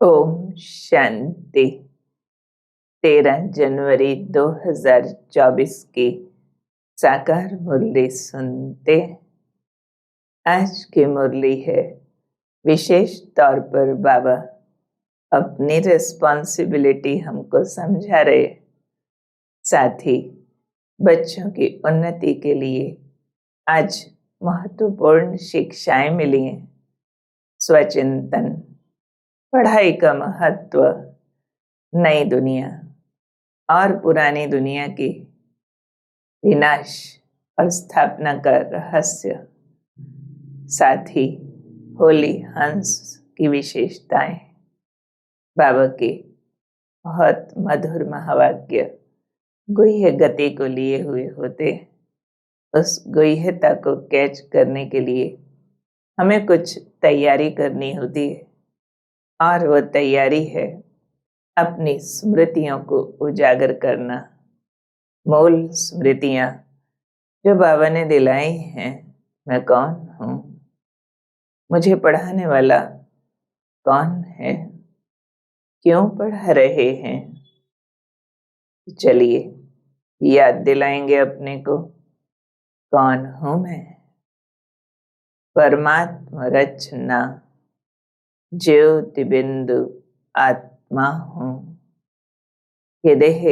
ओम शांति। 13 जनवरी 2024 की साकार मुरली सुनते। आज की मुरली है विशेष तौर पर बाबा अपनी रिस्पॉन्सिबिलिटी हमको समझा रहे, साथ ही बच्चों की उन्नति के लिए आज महत्वपूर्ण शिक्षाएं मिली हैं। स्वचिंतन, पढ़ाई का महत्व, नई दुनिया और पुरानी दुनिया की विनाश और स्थापना का रहस्य, साथ ही होली हंस की विशेषताएं, बाबा के बहुत मधुर महावाक्य गुह्य गति को लिए हुए होते। उस गुह्यता को कैच करने के लिए हमें कुछ तैयारी करनी होती है, और वो तैयारी है अपनी स्मृतियों को उजागर करना। मूल स्मृतियां जो बाबा ने दिलाई हैं, मैं कौन हूँ, मुझे पढ़ाने वाला कौन है, क्यों पढ़ा रहे हैं। चलिए याद दिलाएंगे अपने को, कौन हूँ मैं। परमात्मा रचना, ज्योति बिंदु आत्मा हूँ। ये देह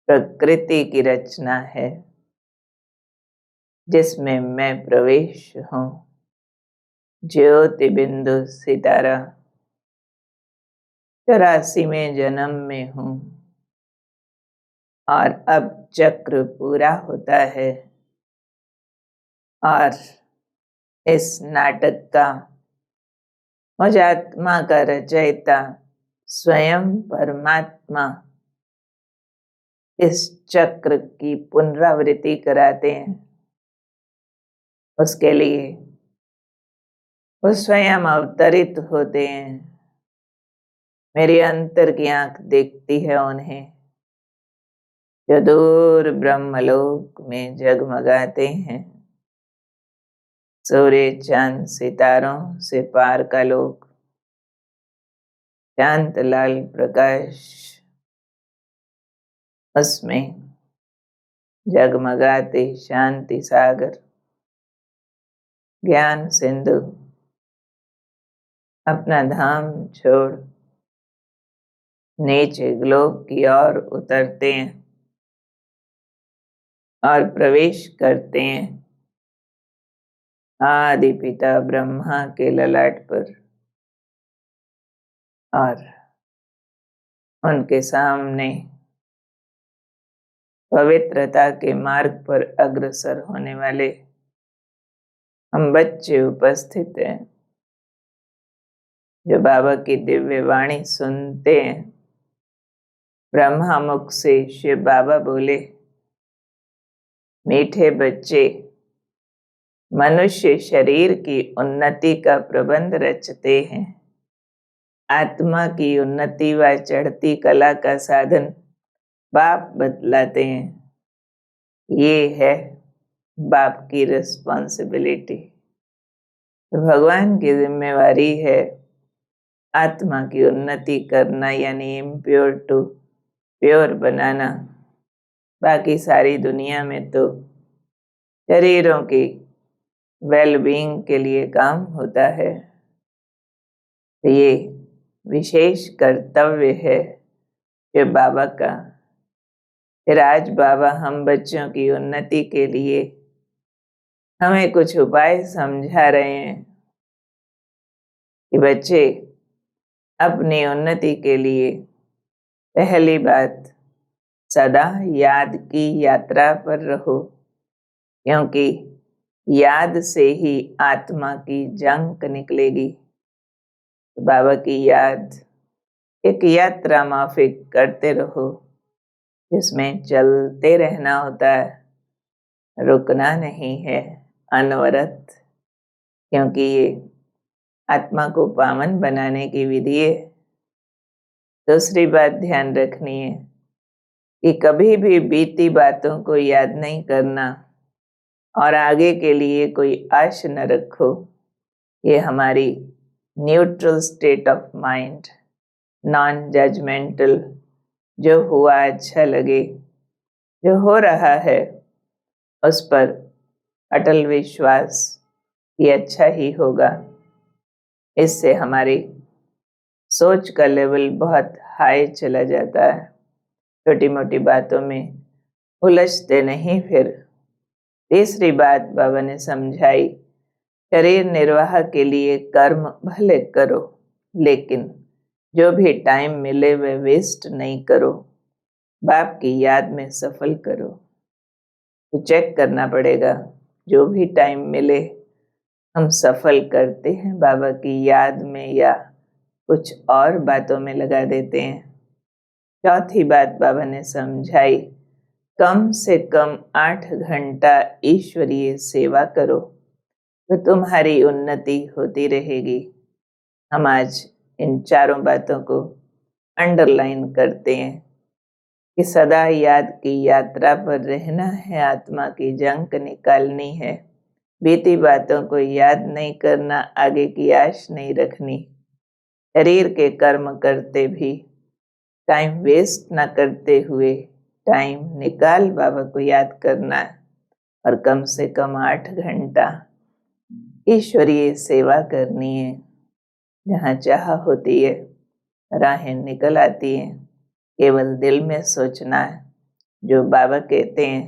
प्रकृति की रचना है जिसमें मैं प्रवेश हूँ। ज्योति बिंदु सितारा 84वें जन्म में हूँ, और अब चक्र पूरा होता है और इस नाटक का मुझ आत्मा का रचयिता स्वयं परमात्मा इस चक्र की पुनरावृत्ति कराते हैं। उसके लिए वो स्वयं अवतरित होते हैं। मेरी अंतर की आंख देखती है उन्हें, जो दूर ब्रह्मलोक में जगमगाते हैं। सूर्य चांद सितारों से पार का लोक, शांत लाल प्रकाश उसमें जगमगाते शांति सागर, ज्ञान सिंधु अपना धाम छोड़ नीचे ग्लोब की ओर उतरते हैं और प्रवेश करते हैं आदि पिता ब्रह्मा के ललाट पर, और उनके सामने पवित्रता के मार्ग पर अग्रसर होने वाले हम बच्चे उपस्थित हैं, जो बाबा की दिव्य वाणी सुनते हैं। ब्रह्मा मुख से शिव बाबा बोले, मीठे बच्चे मनुष्य शरीर की उन्नति का प्रबंध रचते हैं। आत्मा की उन्नति व चढ़ती कला का साधन बाप बतलाते हैं। ये है बाप की रिस्पॉन्सिबिलिटी। तो भगवान की जिम्मेवारी है आत्मा की उन्नति करना, यानी इम्प्योर टू प्योर बनाना। बाकी सारी दुनिया में तो शरीरों की वेलबींग के लिए काम होता है। ये विशेष कर्तव्य है कि बाबा का। फिर आज बाबा हम बच्चों की उन्नति के लिए हमें कुछ उपाय समझा रहे हैं कि बच्चे अपनी उन्नति के लिए पहली बात, सदा याद की यात्रा पर रहो, क्योंकि याद से ही आत्मा की जंग निकलेगी। बाबा की याद एक यात्रा माफिक करते रहो, जिसमें चलते रहना होता है, रुकना नहीं है, अनवरत। क्योंकि ये आत्मा को पावन बनाने की विधि है। दूसरी बात ध्यान रखनी है कि कभी भी बीती बातों को याद नहीं करना और आगे के लिए कोई आश न रखो। ये हमारी neutral state of mind, non judgemental, जो हुआ अच्छा लगे, जो हो रहा है उस पर अटल विश्वास ये अच्छा ही होगा। इससे हमारी सोच का लेवल बहुत हाई चला जाता है, छोटी मोटी बातों में उलझते नहीं। फिर तीसरी बात बाबा ने समझाई, शरीर निर्वाह के लिए कर्म भले करो, लेकिन जो भी टाइम मिले वह वेस्ट नहीं करो, बाप की याद में सफल करो। तो चेक करना पड़ेगा, जो भी टाइम मिले हम सफल करते हैं बाबा की याद में या कुछ और बातों में लगा देते हैं। चौथी बात बाबा ने समझाई, कम से कम 8 घंटा ईश्वरीय सेवा करो तो तुम्हारी उन्नति होती रहेगी। हम आज इन चारों बातों को अंडरलाइन करते हैं कि सदा याद की यात्रा पर रहना है, आत्मा की जंक निकालनी है, बीती बातों को याद नहीं करना, आगे की आश नहीं रखनी, शरीर के कर्म करते भी टाइम वेस्ट ना करते हुए टाइम निकाल बाबा को याद करना है, और कम से कम 8 घंटा ईश्वरीय सेवा करनी है। जहाँ चाह होती है राहें निकल आती हैं, केवल दिल में सोचना है, जो बाबा कहते हैं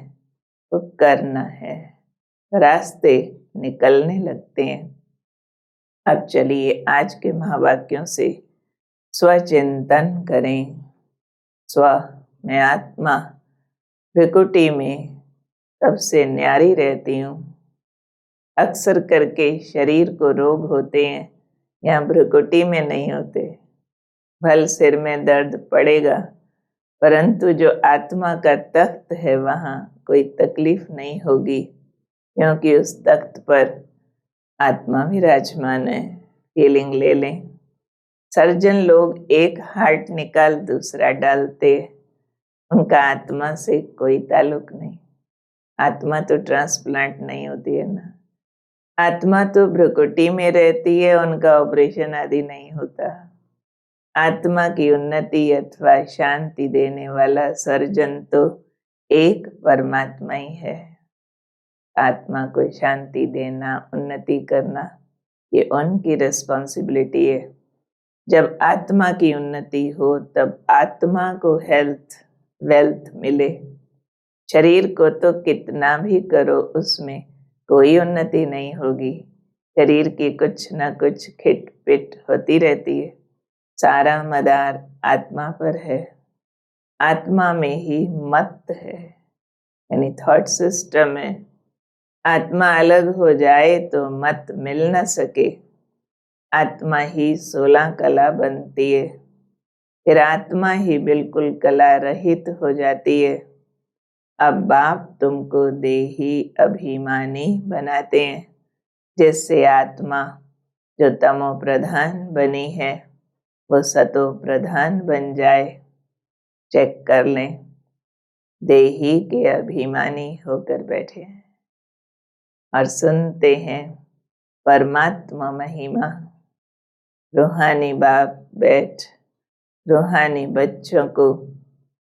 वो करना है, रास्ते निकलने लगते हैं। अब चलिए आज के महावाक्यों से स्वचिंतन करें। स्व में आत्मा भ्रिकुटी में सबसे न्यारी रहती हूँ। अक्सर करके शरीर को रोग होते हैं, यहाँ भ्रिकुटी में नहीं होते। भल सिर में दर्द पड़ेगा, परंतु जो आत्मा का तख्त है वहाँ कोई तकलीफ नहीं होगी, क्योंकि उस तख्त पर आत्मा विराजमान है। फीलिंग ले लें। सर्जन लोग एक हार्ट निकाल दूसरा डालते, उनका आत्मा से कोई ताल्लुक नहीं। आत्मा तो ट्रांसप्लांट नहीं होती है ना, आत्मा तो भ्रुकुटी में रहती है, उनका ऑपरेशन आदि नहीं होता। आत्मा की उन्नति अथवा शांति देने वाला सर्जन तो एक परमात्मा ही है। आत्मा को शांति देना, उन्नति करना, ये उनकी रिस्पॉन्सिबिलिटी है। जब आत्मा की उन्नति हो तब आत्मा को हेल्थ वेल्थ मिले। शरीर को तो कितना भी करो उसमें कोई उन्नति नहीं होगी। शरीर की कुछ न कुछ खिटपिट होती रहती है। सारा मदार आत्मा पर है, आत्मा में ही मत है, यानी थॉट सिस्टम है। आत्मा अलग हो जाए तो मत मिल न सके, आत्मा ही 16 कला बनती है, फिर आत्मा ही बिल्कुल कला रहित हो जाती है। अब बाप तुमको देही अभिमानी बनाते हैं, जिससे आत्मा जो तमो प्रधान बनी है वो सतो प्रधान बन जाए। चेक कर लें, देही के अभिमानी होकर बैठे हैं और सुनते हैं परमात्मा महिमा। रूहानी बाप बैठ रूहानी बच्चों को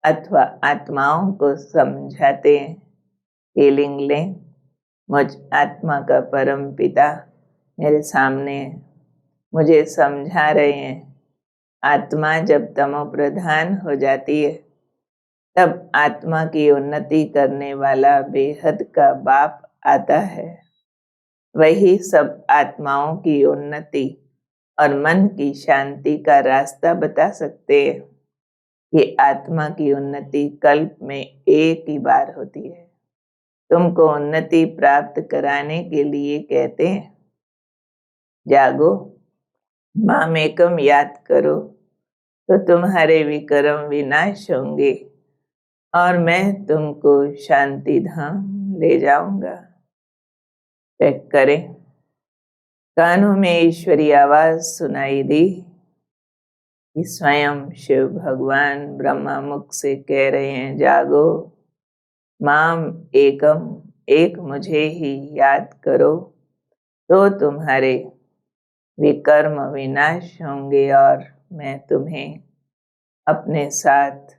अथवा आत्माओं को समझाते हैं। फीलिंग लें, मुझ आत्मा का परम पिता मेरे सामने है, मुझे समझा रहे हैं। आत्मा जब तमो प्रधान हो जाती है तब आत्मा की उन्नति करने वाला बेहद का बाप आता है। वही सब आत्माओं की उन्नति और मन की शांति का रास्ता बता सकते हैं। ये आत्मा की उन्नति कल्प में एक ही बार होती है। तुमको उन्नति प्राप्त कराने के लिए कहते हैं, जागो, मामेकम याद करो तो तुम्हारे विक्रम विनाश होंगे और मैं तुमको शांति धाम ले जाऊंगा। चेक करें, कानों में ईश्वरी आवाज सुनाई दी कि स्वयं शिव भगवान ब्रह्मा मुख से कह रहे हैं, जागो, माम एकम, एक मुझे ही याद करो तो तुम्हारे विकर्म विनाश होंगे और मैं तुम्हें अपने साथ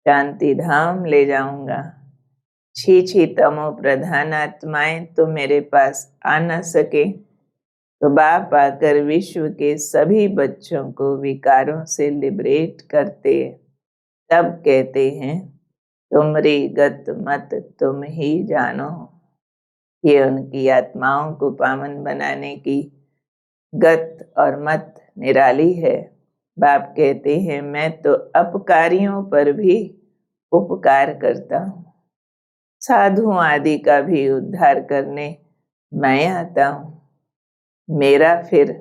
शांति धाम ले जाऊंगा। छी तमो प्रधान आत्माएं तो मेरे पास आ न सके तो बाप आकर विश्व के सभी बच्चों को विकारों से लिबरेट करते, तब कहते हैं तुमरी गत मत तुम ही जानो। ये उनकी आत्माओं को पावन बनाने की गत और मत निराली है। बाप कहते हैं मैं तो अपकारियों पर भी उपकार करता हूँ, साधुओं आदि का भी उद्धार करने मैं आता हूँ। मेरा फिर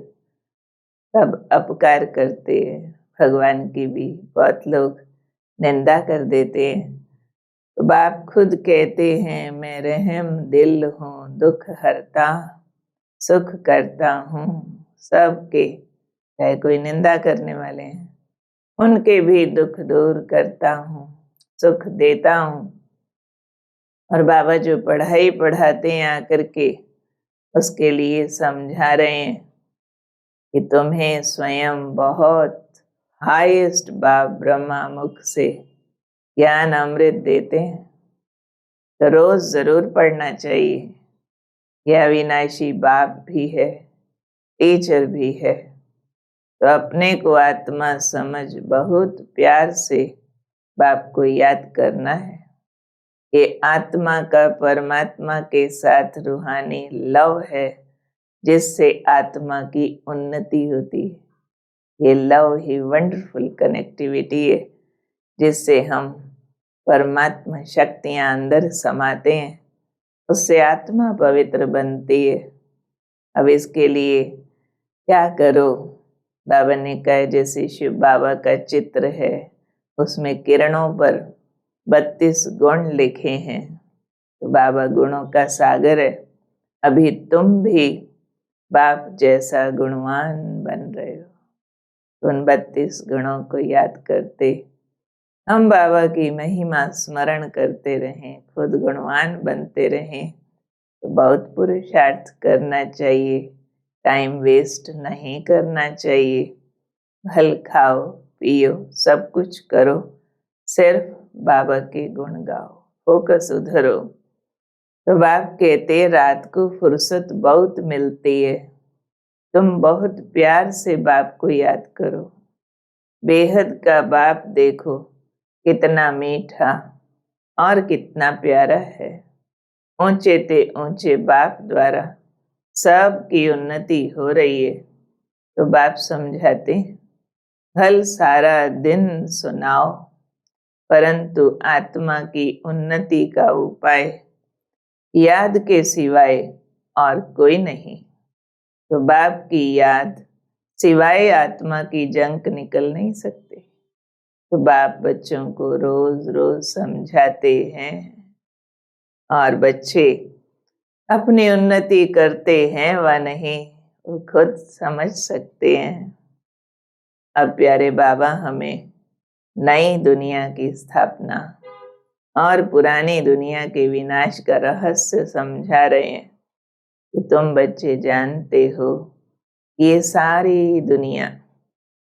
सब अपकार करते हैं। भगवान की भी बहुत लोग निंदा कर देते हैं, तो बाप खुद कहते हैं मैं रहम दिल हूँ, दुख हरता सुख करता हूँ सबके। चाहे कोई निंदा करने वाले हैं उनके भी दुख दूर करता हूँ, सुख देता हूँ। और बाबा जो पढ़ाई पढ़ाते हैं आकर के उसके लिए समझा रहे हैं कि तुम्हें स्वयं बहुत हाईएस्ट बाप ब्रह्मा मुख से ज्ञान अमृत देते हैं, तो रोज जरूर पढ़ना चाहिए। यह अविनाशी बाप भी है, टीचर भी है, तो अपने को आत्मा समझ बहुत प्यार से बाप को याद करना है। ये आत्मा का परमात्मा के साथ रूहानी लव है जिससे आत्मा की उन्नति होती है। ये लव ही वंडरफुल कनेक्टिविटी है जिससे हम परमात्मा शक्तियां अंदर समाते हैं, उससे आत्मा पवित्र बनती है। अब इसके लिए क्या करो? बाबा ने कहा जैसे शिव बाबा का चित्र है उसमें किरणों पर 32 गुण लिखे हैं, तो बाबा गुणों का सागर है। अभी तुम भी बाप जैसा गुणवान बन रहे हो। उन 32 गुणों को याद करते हम बाबा की महिमा स्मरण करते रहें, खुद गुणवान बनते रहें, तो बहुत पुरुषार्थ करना चाहिए, टाइम वेस्ट नहीं करना चाहिए। फल खाओ पियो सब कुछ करो, सिर्फ बाबा के गुण गाओ, फोकस उधर हो। तो बाप कहते रात को फुर्सत बहुत मिलती है, तुम बहुत प्यार से बाप को याद करो। बेहद का बाप देखो कितना मीठा और कितना प्यारा है। ऊंचे ते ऊंचे बाप द्वारा सबकी उन्नति हो रही है, तो बाप समझाते भल सारा दिन सुनाओ, परंतु आत्मा की उन्नति का उपाय याद के सिवाय और कोई नहीं। तो बाप की याद सिवाय आत्मा की जंक निकल नहीं सकते। तो बाप बच्चों को रोज रोज समझाते हैं और बच्चे अपनी उन्नति करते हैं व नहीं वो खुद समझ सकते हैं। अब प्यारे बाबा हमें नई दुनिया की स्थापना और पुरानी दुनिया के विनाश का रहस्य समझा रहे हैं कि तुम बच्चे जानते हो ये सारी दुनिया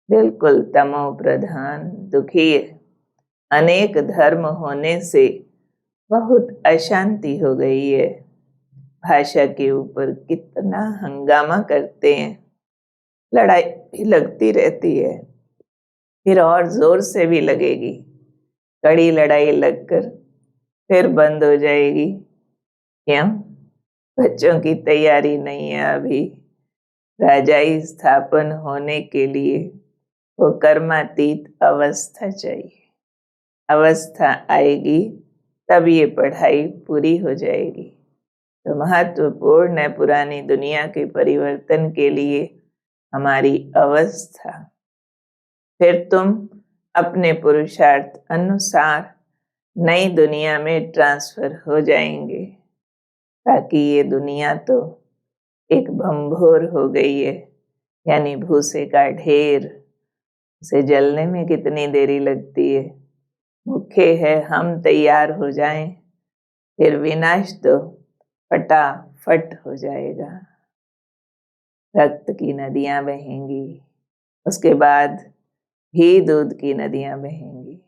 बिल्कुल तमो प्रधान दुखी है। अनेक धर्म होने से बहुत अशांति हो गई है। भाषा के ऊपर कितना हंगामा करते हैं, लड़ाई भी लगती रहती है, फिर और जोर से भी लगेगी। कड़ी लड़ाई लगकर फिर बंद हो जाएगी। क्यों? बच्चों की तैयारी नहीं है अभी। राजाई स्थापन होने के लिए वो कर्मातीत अवस्था चाहिए। अवस्था आएगी तब ये पढ़ाई पूरी हो जाएगी। तो महत्वपूर्ण है पुरानी दुनिया के परिवर्तन के लिए हमारी अवस्था। फिर तुम अपने पुरुषार्थ अनुसार नई दुनिया में ट्रांसफर हो जाएंगे, ताकि ये दुनिया तो एक भंभोर हो गई है, यानी भूसे का ढेर। उसे जलने में कितनी देरी लगती है। मुख्य है हम तैयार हो जाएं, फिर विनाश तो फटाफट हो जाएगा। रक्त की नदियां बहेंगी, उसके बाद घी दूध की नदियां बहेंगी,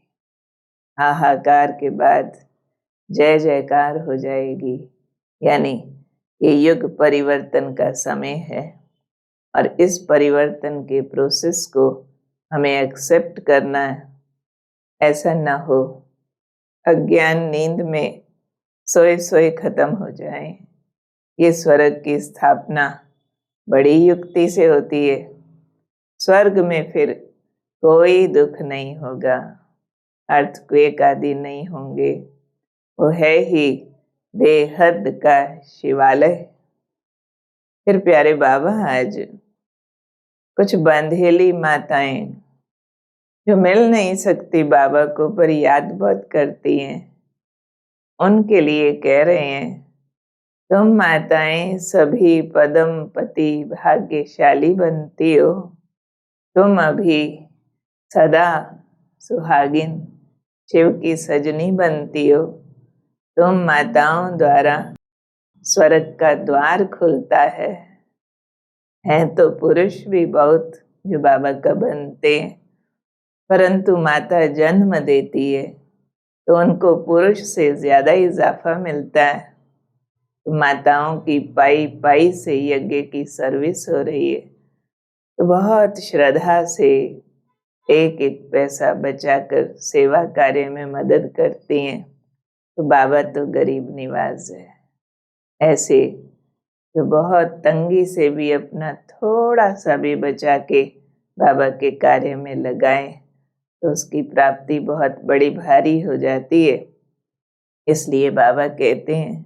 हाहाकार के बाद जय जयकार हो जाएगी। यानी ये युग परिवर्तन का समय है और इस परिवर्तन के प्रोसेस को हमें एक्सेप्ट करना है। ऐसा ना हो अज्ञान नींद में सोए सोए खत्म हो जाए। ये स्वर्ग की स्थापना बड़ी युक्ति से होती है। स्वर्ग में फिर कोई दुख नहीं होगा, अर्थक्वेक आदि नहीं होंगे। वो है ही बेहद का शिवालय। फिर प्यारे बाबा आज कुछ बंधेली माताएं जो मिल नहीं सकती बाबा को पर याद बहुत करती हैं, उनके लिए कह रहे हैं, तुम माताएं सभी पदम पति भाग्यशाली बनती हो। तुम अभी सदा सुहागिन शिव की सजनी बनती हो। तुम माताओं द्वारा स्वर्ग का द्वार खुलता है। हैं तो पुरुष भी बहुत जो बाबा का बनते हैं, परंतु माता जन्म देती है तो उनको पुरुष से ज्यादा इजाफा मिलता है। तो माताओं की पाई पाई से यज्ञ की सर्विस हो रही है, तो बहुत श्रद्धा से एक एक पैसा बचाकर सेवा कार्य में मदद करती हैं। तो बाबा तो गरीब निवाज है। ऐसे जो बहुत तंगी से भी अपना थोड़ा सा भी बचा के बाबा के कार्य में लगाए तो उसकी प्राप्ति बहुत बड़ी भारी हो जाती है। इसलिए बाबा कहते हैं,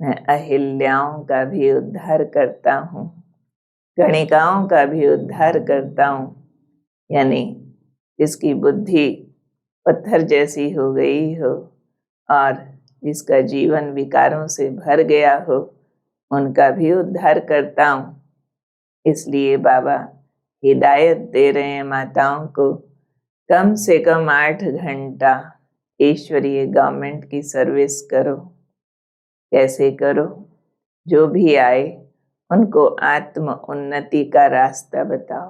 मैं अहिल्याओं का भी उद्धार करता हूँ, गणिकाओं का भी उद्धार करता हूँ। यानी जिसकी बुद्धि पत्थर जैसी हो गई हो और जिसका जीवन विकारों से भर गया हो, उनका भी उद्धार करता हूँ। इसलिए बाबा हिदायत दे रहे हैं माताओं को, कम से कम 8 घंटा ईश्वरीय गवर्नमेंट की सर्विस करो। कैसे करो? जो भी आए उनको आत्म उन्नति का रास्ता बताओ।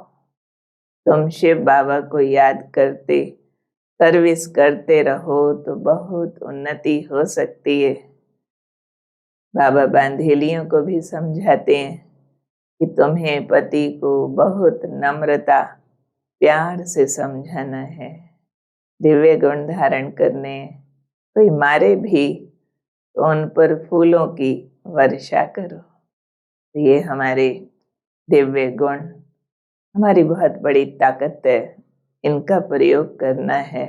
तुम शिव बाबा को याद करते सर्विस करते रहो तो बहुत उन्नति हो सकती है। बाबा बांधेलियों को भी समझाते हैं कि तुम्हें पति को बहुत नम्रता प्यार से समझाना है, दिव्य गुण धारण करने। कोई मारे भी तो उन पर फूलों की वर्षा करो। ये हमारे दिव्य गुण हमारी बहुत बड़ी ताकत है, इनका प्रयोग करना है।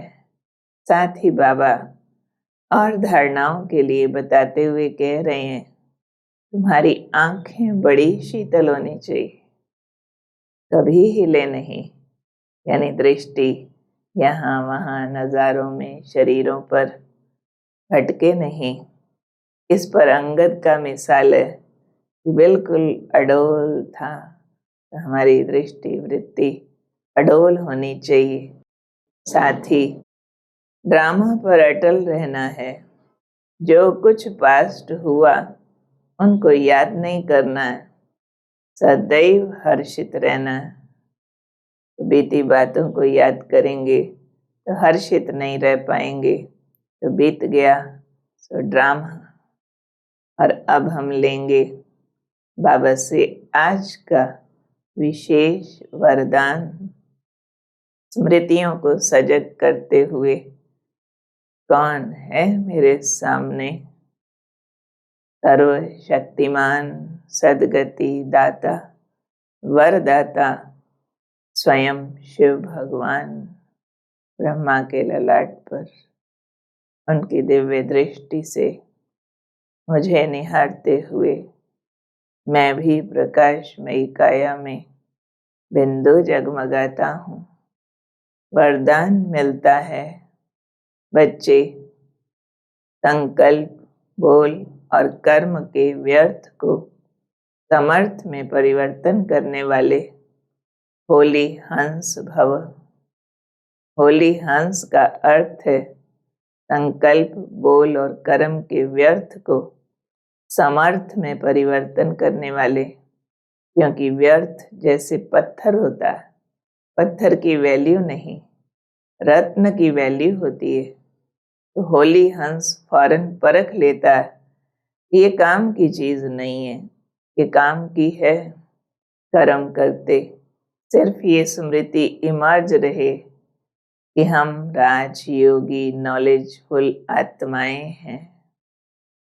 साथ ही बाबा और धारणाओं के लिए बताते हुए कह रहे हैं, तुम्हारी आंखें बड़ी शीतल होनी चाहिए, कभी हिले नहीं। यानी दृष्टि यहाँ वहाँ नज़ारों में शरीरों पर भटके नहीं। इस पर अंगद का मिसाल है कि बिल्कुल अडोल था। तो हमारी दृष्टि वृत्ति अडोल होनी चाहिए। साथ ही ड्रामा पर अटल रहना है। जो कुछ पास्ट हुआ उनको याद नहीं करना है, सदैव हर्षित रहना है। तो बीती बातों को याद करेंगे तो हर्षित नहीं रह पाएंगे। तो बीत गया सो ड्रामा। और अब हम लेंगे बाबा से आज का विशेष वरदान, स्मृतियों को सजग करते हुए। कौन है मेरे सामने? सर्वशक्तिमान सदगति दाता वरदाता स्वयं शिव भगवान ब्रह्मा के ललाट पर उनकी दिव्य दृष्टि से मुझे निहारते हुए मैं भी प्रकाशमयी काया में बिंदु जगमगाता हूँ। वरदान मिलता है, बच्चे संकल्प बोल और कर्म के व्यर्थ को समर्थ में परिवर्तन करने वाले होली हंस भव। होली हंस का अर्थ है संकल्प बोल और कर्म के व्यर्थ को समर्थ में परिवर्तन करने वाले क्योंकि व्यर्थ जैसे पत्थर होता है, पत्थर की वैल्यू नहीं, रत्न की वैल्यू होती है। तो होली हंस फौरन परख लेता है, ये काम की चीज नहीं है, ये काम की है। कर्म करते सिर्फ ये स्मृति इमर्ज रहे कि हम राजयोगी नॉलेजफुल आत्माएं हैं।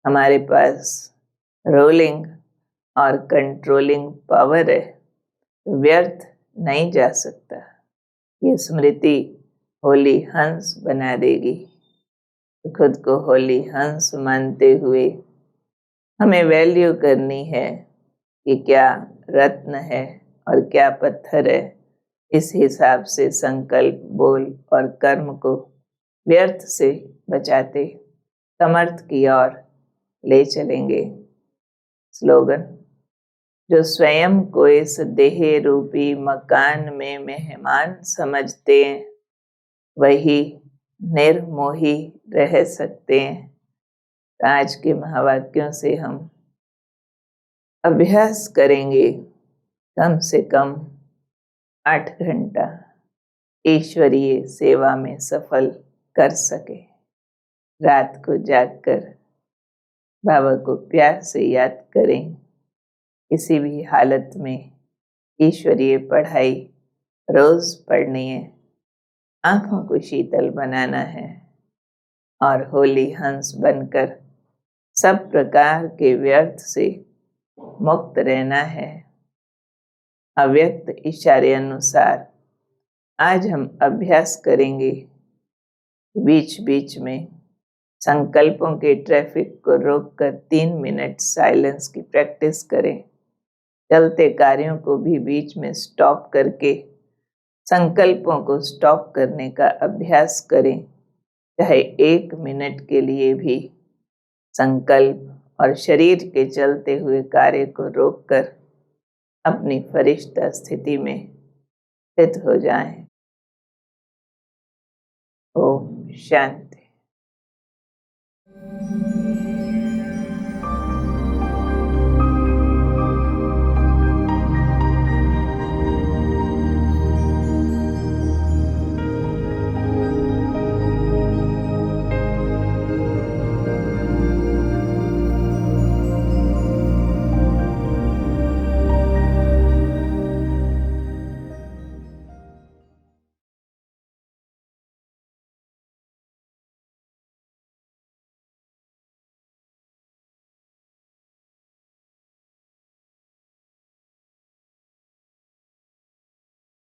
हमारे पास रोलिंग और कंट्रोलिंग पावर है, तो व्यर्थ नहीं जा सकता। ये स्मृति होली हंस बना देगी। तो खुद को होली हंस मानते हुए हमें वैल्यू करनी है कि क्या रत्न है और क्या पत्थर है। इस हिसाब से संकल्प, बोल और कर्म को व्यर्थ से बचाते समर्थ की ओर ले चलेंगे। स्लोगन: जो स्वयं को इस देह रूपी मकान में मेहमान समझते हैं, वही निर्मोही रह सकते हैं। आज के महावाक्यों से हम अभ्यास करेंगे कम से कम 8 घंटा ईश्वरीय सेवा में सफल कर सके। रात को जागकर बाबा को प्यार से याद करें। किसी भी हालत में ईश्वरीय पढ़ाई रोज पढ़नी है, आंखों को शीतल बनाना है और होली हंस बनकर सब प्रकार के व्यर्थ से मुक्त रहना है। अव्यक्त इशारे अनुसार आज हम अभ्यास करेंगे। बीच बीच में संकल्पों के ट्रैफिक को रोककर 3 मिनट साइलेंस की प्रैक्टिस करें। चलते कार्यों को भी बीच में स्टॉप करके संकल्पों को स्टॉप करने का अभ्यास करें। चाहे 1 मिनट के लिए भी संकल्प और शरीर के चलते हुए कार्य को रोककर अपनी फरिश्ता स्थिति में स्थित हो जाएं। ओम शांति।